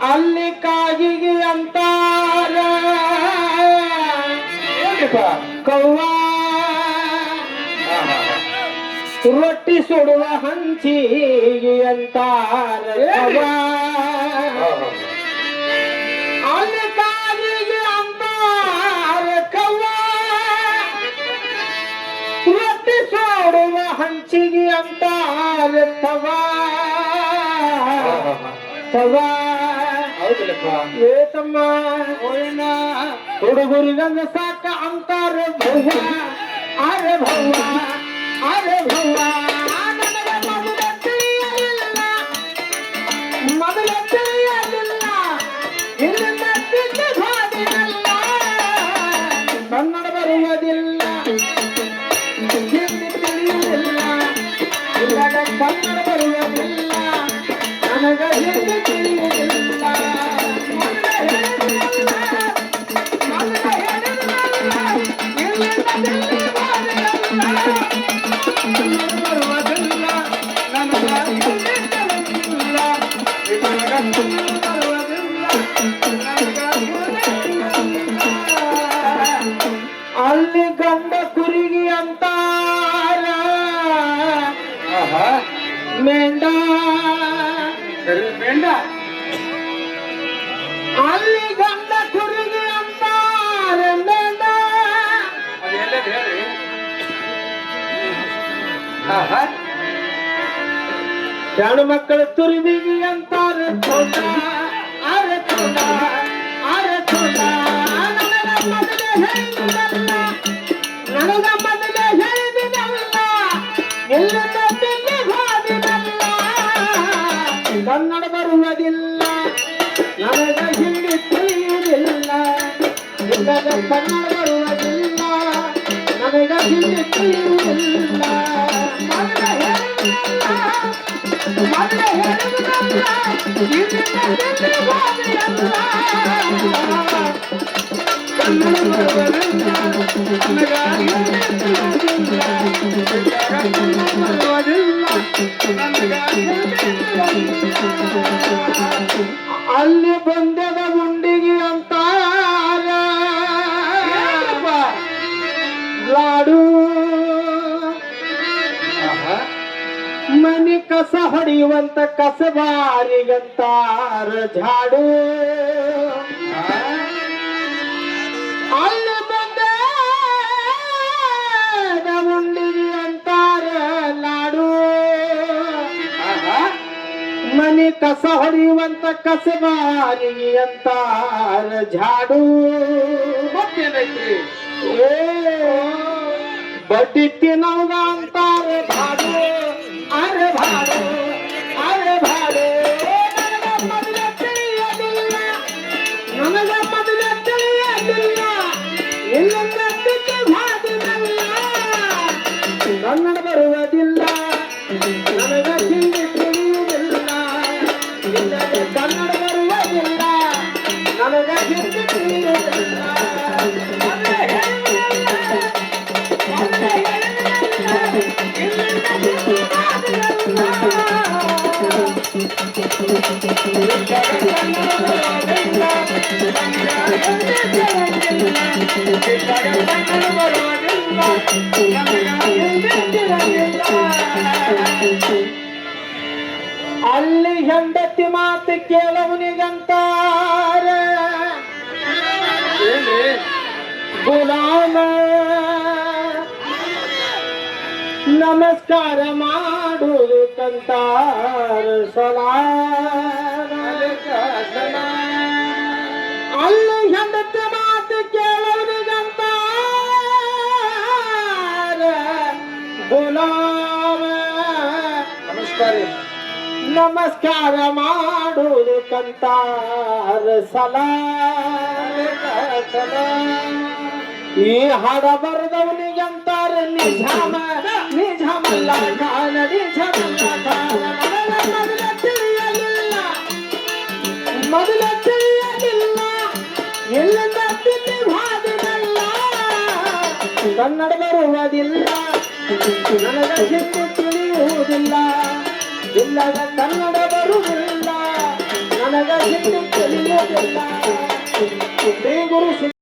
ಅಲ್ಲಿ ಕಾಗಿಗೆ ಅಂತಾರ ಕವ್ವ ರೊಟ್ಟಿ ಸುಡುವ ಹಂಚಿಗೆ ಅಂತಾರ ಕವ್ವ ಅಲ್ಲಿ ಕಾಗಿಗೆ ಅಂತಾರ ಕವ್ವ ರೊಟ್ಟಿ ಸುಡುವ ಹಂಚಿಗೆ ಅಂತಾರ ತವ ಏತಮ್ಮ ಹುಡುಗರಿಗಂಗ ಸಾಕ ಅಂತಾರ ಭವ್ವ ಅರೆ ಭವ್ವ ಅರೆ ಭವ್ವ ನನಗೆ ಮೊದಲ ತಿಳಿಯಲಿಲ್ಲ ಇಲ್ಲಿಂದ ತಿಂದು ಹೋದಿನಲ್ಲ ಕನ್ನಡ ಬರುವುದಿಲ್ಲ ಹಿಂದಿ ತಿಳಿಯುವುದಿಲ್ಲ ಇವಾಗ ಕನ್ನಡ ಬರುವುದಿಲ್ಲ ನನಗ ಹಿಂದಿ ತಿಳಿಯುವುದಿಲ್ಲ ಅಲ್ಲಿ ಗಂಡ ಕುರಿಗಿ ಅಂತಾರ ಮೆಂಡ ಅಲ್ಲಿ ಗಂಡ ಕುರಿಗಿ ಅಂತಾರ ಮೆಂಡ ಹೆಣ್ಣು ಮಕ್ಕಳ ತುರಿದಿಗಿ ಅಂತಾರ ಚೋಟ ಅರೆ ಚೋಟ ಅರೆ ಚೋಟ ನನಗ ಮೊದಲೇ ಹೇಳಿದಲ್ಲ ಎಲ್ಲ ಹೋದಿನಲ್ಲ ಕನ್ನಡ ಬರುವುದಿಲ್ಲ ನನಗ ಹಿಂದಿ ತಿಳಿಯುವುದಿಲ್ಲ ಇಲ್ಲದ ಕನ್ನಡ ಬರುವುದಿಲ್ಲ ನನಗ ಹಿಂದಿ ತಿಳಿಯುವುದಿಲ್ಲ ಮೊದಲೇ ಹೇಳಿದಲ್ಲ ಅಲ್ಲಿ ಬಂದದ ಉಂಡಿಗೆ ಅಂತಾರ ಲಾಡು ಮನಿ ಕಸ ಹೊಡೆಯುವಂತ ಕಸಬಾರಿಗಂತಾರ ಝಾಡು ಅಲ್ಲಿ ಬಂದ ಉಂಡಿಗೆ ಅಂತಾರ ಲಾಡು ಮನಿ ಕಸ ಹೊಡೆಯುವಂತ ಕಸಬಾರಿಗೆ ಅಂತಾರ ಝಾಡು ಮತ್ತೇನೈತ್ರಿ ಏ ಬಡ್ಡಿ ತಿನ್ನೋಗ ಅಂತಾರ ಭಾಡು ಅರೆ ಭಾಡು ಅರೆ ಭಾಡು ನನಗ ಮೊದಲ ತಿಳಿಯಲಿಲ್ಲ ಇಲ್ಲೊಂದು ಭಾದಿನಲ್ಲ ಕನ್ನಡ ಬರುವುದಿಲ್ಲ ನನಗ ಹಿಂದಿ ತಿಳಿಯುವುದಿಲ್ಲ ಇಲ್ಲದೆ ಕನ್ನಡ ಬರುವುದಿಲ್ಲ ನನಗ ಹಿಂದಿ ತಿಳಿಯುವುದಿಲ್ಲ ಅಲ್ಲಿ ಹೆಂಡತಿ ಮಾತು ಕೇಳವನಿಗಂತಾರ ಗುಲಾಮ ನಮಸ್ಕಾರ ಮಾಡುವುದು ಕಂತಾರ ಸಲಾಮ ಅಲ್ಲಿ ಹೆಂಡತಿ ಮಾತು ಕೇಳವನಿಗಂತಾರ ಗುಲಾಮ ನಮಸ್ಕಾರ ಮಾಡುವುದು ಕಂತಾರ ಸಲಾಮ ಈ ಹಾಡ ಬರೆದವನಿಗಂತಾರ ನಿಜಾಮ ನಿಜಾಮಲ್ಲ ಕಾಲ ನಿಜಾಮಲ್ಲ ಕಾಲ ಮೊದಲ ತಿಳಿಯಲಿಲ್ಲ ಎಲ್ಲಿಂದ ತಿಲ್ಲಿ ಹಾದಿನಲ್ಲ ಕನ್ನಡ ಬರುವುದಿಲ್ಲ ನನಗ ಹಿಂದಿ ತಿಳಿಯುವುದಿಲ್ಲ ಇಲ್ಲದ ಕನ್ನಡ ಬರುವುದಿಲ್ಲ ನನಗ ಹಿಂದಿ ತಿಳಿಯುವುದಿಲ್ಲ ಶ್ರೀ ಗುರು